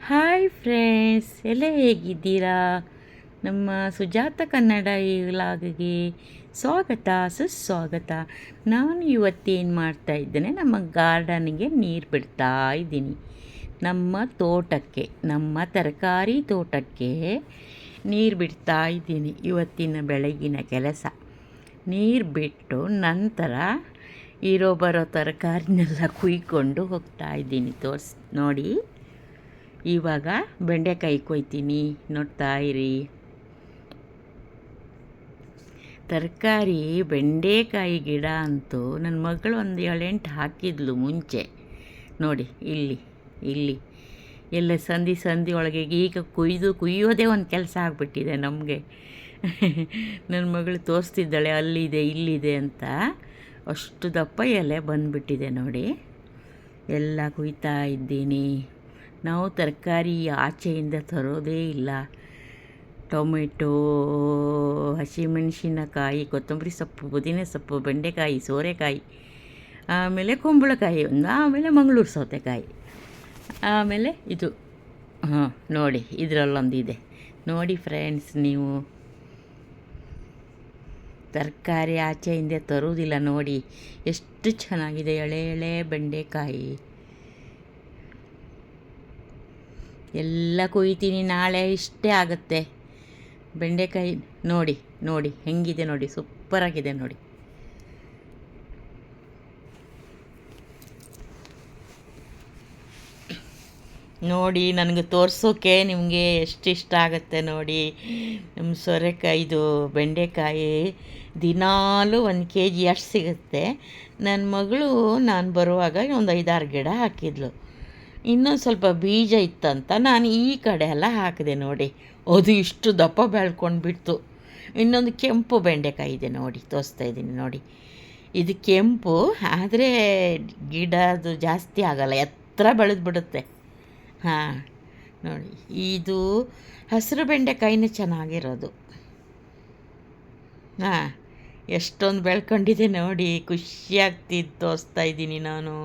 Hi friends, ಎಲ್ಲ ಹೇಗಿದ್ದೀರಾ? ನಮ್ಮ ಸುಜಾತ ಕನ್ನಡ ಈ ವ್ಲಾಗ್ಗೆ ಸ್ವಾಗತ ಸುಸ್ವಾಗತ. ನಾನು ಇವತ್ತೇನು ಮಾಡ್ತಾ ಇದ್ದೇನೆ, ನಮ್ಮ ಗಾರ್ಡನಿಗೆ ನೀರು ಬಿಡ್ತಾ ಇದ್ದೀನಿ. ನಮ್ಮ ತೋಟಕ್ಕೆ, ನಮ್ಮ ತರಕಾರಿ ತೋಟಕ್ಕೆ ನೀರು ಬಿಡ್ತಾ ಇದ್ದೀನಿ. ಇವತ್ತಿನ ಬೆಳಗಿನ ಕೆಲಸ. ನೀರು ಬಿಟ್ಟು ನಂತರ ಬರೋ ತರಕಾರಿನೆಲ್ಲ ಕುಯ್ಕೊಂಡು ಹೋಗ್ತಾ ಇದ್ದೀನಿ. ನೋಡಿ, ಇವಾಗ ಬೆಂಡೆಕಾಯಿ ಕೊಯ್ತೀನಿ, ನೋಡ್ತಾ ಇರಿ. ತರಕಾರಿ ಬೆಂಡೆಕಾಯಿ ಗಿಡ ಅಂತೂ ನನ್ನ ಮಗಳು ಒಂದು 7-8 ಹಾಕಿದ್ಲು ಮುಂಚೆ. ನೋಡಿ ಇಲ್ಲಿ ಎಲ್ಲ ಸಂದಿ ಒಳಗೆ ಈಗ ಕುಯ್ಯೋದೇ ಒಂದು ಕೆಲಸ ಆಗಿಬಿಟ್ಟಿದೆ ನಮಗೆ. ನನ್ನ ಮಗಳು ತೋರಿಸ್ತಿದ್ದಾಳೆ ಅಲ್ಲಿದೆ ಇಲ್ಲಿದೆ ಅಂತ. ಅಷ್ಟು ದಪ್ಪ ಎಲೆ ಬಂದುಬಿಟ್ಟಿದೆ ನೋಡಿ. ಎಲ್ಲ ಕುಯ್ತಾ ಇದ್ದೀನಿ. ನಾವು ತರಕಾರಿ ಆಚೆಯಿಂದ ತರೋದೇ ಇಲ್ಲ. ಟೊಮೆಟೊ, ಹಸಿಮೆಣಸಿನಕಾಯಿ, ಕೊತ್ತಂಬರಿ ಸೊಪ್ಪು, ಪುದೀನ ಸೊಪ್ಪು, ಬೆಂಡೆಕಾಯಿ, ಸೋರೆಕಾಯಿ, ಆಮೇಲೆ ಕುಂಬಳಕಾಯಿ ಆಮೇಲೆ ಮಂಗಳೂರು ಸೌತೆಕಾಯಿ, ಆಮೇಲೆ ಇದು ನೋಡಿ ಇದರಲ್ಲೊಂದಿದೆ. ನೋಡಿ ಫ್ರೆಂಡ್ಸ್, ನೀವು ತರಕಾರಿ ಆಚೆಯಿಂದ ತರೋದಿಲ್ಲ. ನೋಡಿ ಎಷ್ಟು ಚೆನ್ನಾಗಿದೆ ಎಳೆ ಬೆಂಡೆಕಾಯಿ. ಎಲ್ಲ ಕುಯ್ತೀನಿ, ನಾಳೆ ಇಷ್ಟೇ ಆಗುತ್ತೆ. ಬೆಂಡೆಕಾಯಿ ನೋಡಿ ಹೆಂಗಿದೆ ನೋಡಿ, ಸೂಪರಾಗಿದೆ ನೋಡಿ. ನೋಡಿ ನನಗೆ ತೋರಿಸೋಕೆ ನಿಮಗೆ ಎಷ್ಟು ಇಷ್ಟ ಆಗುತ್ತೆ ನೋಡಿ. ನಮ್ಮ ಸೋರೆಕಾಯಿದು ಬೆಂಡೆಕಾಯಿ ದಿನಾಲೂ 1 kg ಅಷ್ಟು ಸಿಗುತ್ತೆ. ನನ್ನ ಮಗಳು ನಾನು ಬರುವಾಗ ಒಂದು 5-6 ಗಿಡ ಹಾಕಿದ್ಲು. ಇನ್ನೊಂದು ಸ್ವಲ್ಪ ಬೀಜ ಇತ್ತಂತ ನಾನು ಈ ಕಡೆ ಎಲ್ಲ ಹಾಕಿದೆ. ನೋಡಿ ಅದು ಇಷ್ಟು ದಪ್ಪ ಬೆಳ್ಕೊಂಡು ಬಿಡ್ತು. ಇನ್ನೊಂದು ಕೆಂಪು ಬೆಂಡೆಕಾಯಿ ಇದೆ ನೋಡಿ, ತೋರಿಸ್ತಾ ಇದ್ದೀನಿ ನೋಡಿ. ಇದು ಕೆಂಪು ಆದರೆ ಗಿಡ ಅದು ಜಾಸ್ತಿ ಆಗಲ್ಲ, ಎತ್ತರ ಬೆಳೆದ್ಬಿಡುತ್ತೆ. ನೋಡಿ ಇದು ಹಸಿರು ಬೆಂಡೆಕಾಯಿನೇ ಚೆನ್ನಾಗಿರೋದು. ಎಷ್ಟೊಂದು ಬೆಳ್ಕೊಂಡಿದೆ ನೋಡಿ, ಖುಷಿಯಾಗ್ತಿದ್ದು ತೋರಿಸ್ತಾ ಇದ್ದೀನಿ ನಾನು.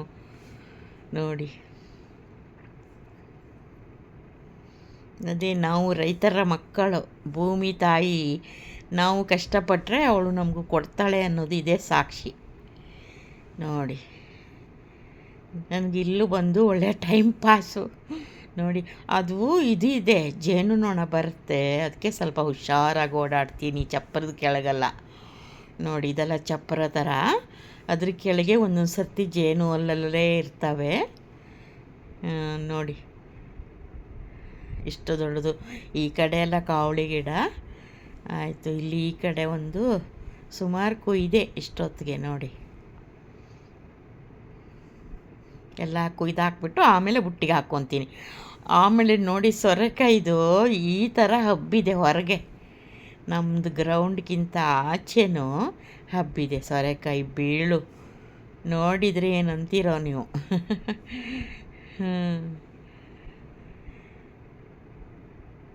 ನೋಡಿ ಅದೇ ನಾವು ರೈತರ ಮಕ್ಕಳು. ಭೂಮಿ ತಾಯಿ ನಾವು ಕಷ್ಟಪಟ್ಟರೆ ಅವಳು ನಮಗೂ ಕೊಡ್ತಾಳೆ ಅನ್ನೋದು ಇದೇ ಸಾಕ್ಷಿ. ನೋಡಿ ನನಗಿಲ್ಲೂ ಬಂದು ಒಳ್ಳೆಯ ಟೈಮ್ ಪಾಸು. ನೋಡಿ ಅದು ಇದೆ ಜೇನುನೊಣ ಬರುತ್ತೆ, ಅದಕ್ಕೆ ಸ್ವಲ್ಪ ಹುಷಾರಾಗಿ ಓಡಾಡ್ತೀನಿ. ಚಪ್ಪರದ ಕೆಳಗಲ್ಲ ನೋಡಿ, ಇದೆಲ್ಲ ಚಪ್ಪರ ಥರ, ಅದ್ರ ಕೆಳಗೆ ಒಂದೊಂದು ಸರ್ತಿ ಜೇನು ಅಲ್ಲಲ್ಲೇ ಇರ್ತವೆ ನೋಡಿ. ಇಷ್ಟು ದೊಡ್ಡದು. ಈ ಕಡೆ ಎಲ್ಲ ಕಾವಳಿ ಗಿಡ ಆಯಿತು. ಇಲ್ಲಿ ಈ ಕಡೆ ಒಂದು ಸುಮಾರು ಕೊಯ್ದೆ ಇಷ್ಟೊತ್ತಿಗೆ ನೋಡಿ. ಎಲ್ಲ ಕುಯ್ದಾಕ್ಬಿಟ್ಟು ಆಮೇಲೆ ಬುಟ್ಟಿಗೆ ಹಾಕ್ಕೊತೀನಿ. ಆಮೇಲೆ ನೋಡಿ ಸೊರೆಕಾಯಿದು ಈ ಥರ ಹಬ್ಬಿದೆ ಹೊರಗೆ. ನಮ್ಮದು ಗ್ರೌಂಡ್ಗಿಂತ ಆಚೆನೂ ಹಬ್ಬಿದೆ ಸೊರೆಕಾಯಿ ಬೀಳು. ನೋಡಿದರೆ ಏನಂತೀರೋ ನೀವು.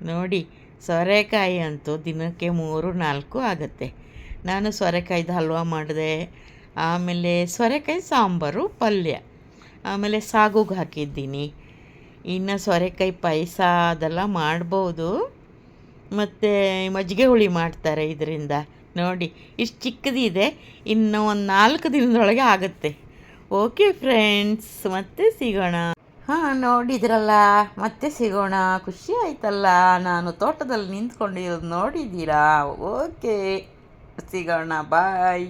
ನೋಡಿ ಸೋರೆಕಾಯಿ ಅಂತೂ ದಿನಕ್ಕೆ 3-4 ಆಗುತ್ತೆ. ನಾನು ಸೋರೆಕಾಯ್ದು ಹಲ್ವ ಮಾಡಿದೆ, ಆಮೇಲೆ ಸೋರೆಕಾಯಿ ಸಾಂಬಾರು, ಪಲ್ಯ, ಆಮೇಲೆ ಸಾಗುಗೆ ಹಾಕಿದ್ದೀನಿ. ಇನ್ನು ಸೋರೆಕಾಯಿ ಪಾಯಸ ಅದೆಲ್ಲ ಮಾಡ್ಬೋದು, ಮತ್ತು ಮಜ್ಜಿಗೆ ಹುಳಿ ಮಾಡ್ತಾರೆ ಇದರಿಂದ. ನೋಡಿ ಇಷ್ಟು ಚಿಕ್ಕದಿದೆ, ಇನ್ನು ಒಂದು 4 ದಿನದೊಳಗೆ ಆಗುತ್ತೆ. ಓಕೆ ಫ್ರೆಂಡ್ಸ್, ಮತ್ತೆ ಸಿಗೋಣ. ನೋಡಿದ್ರಲ್ಲ, ಮತ್ತೆ ಸಿಗೋಣ. ಖುಷಿ ಆಯ್ತಲ್ಲ, ನಾನು ತೋಟದಲ್ಲಿ ನಿಂತ್ಕೊಂಡಿರೋದು ನೋಡಿದ್ದೀರಾ? ಓಕೆ, ಸಿಗೋಣ, ಬಾಯ್.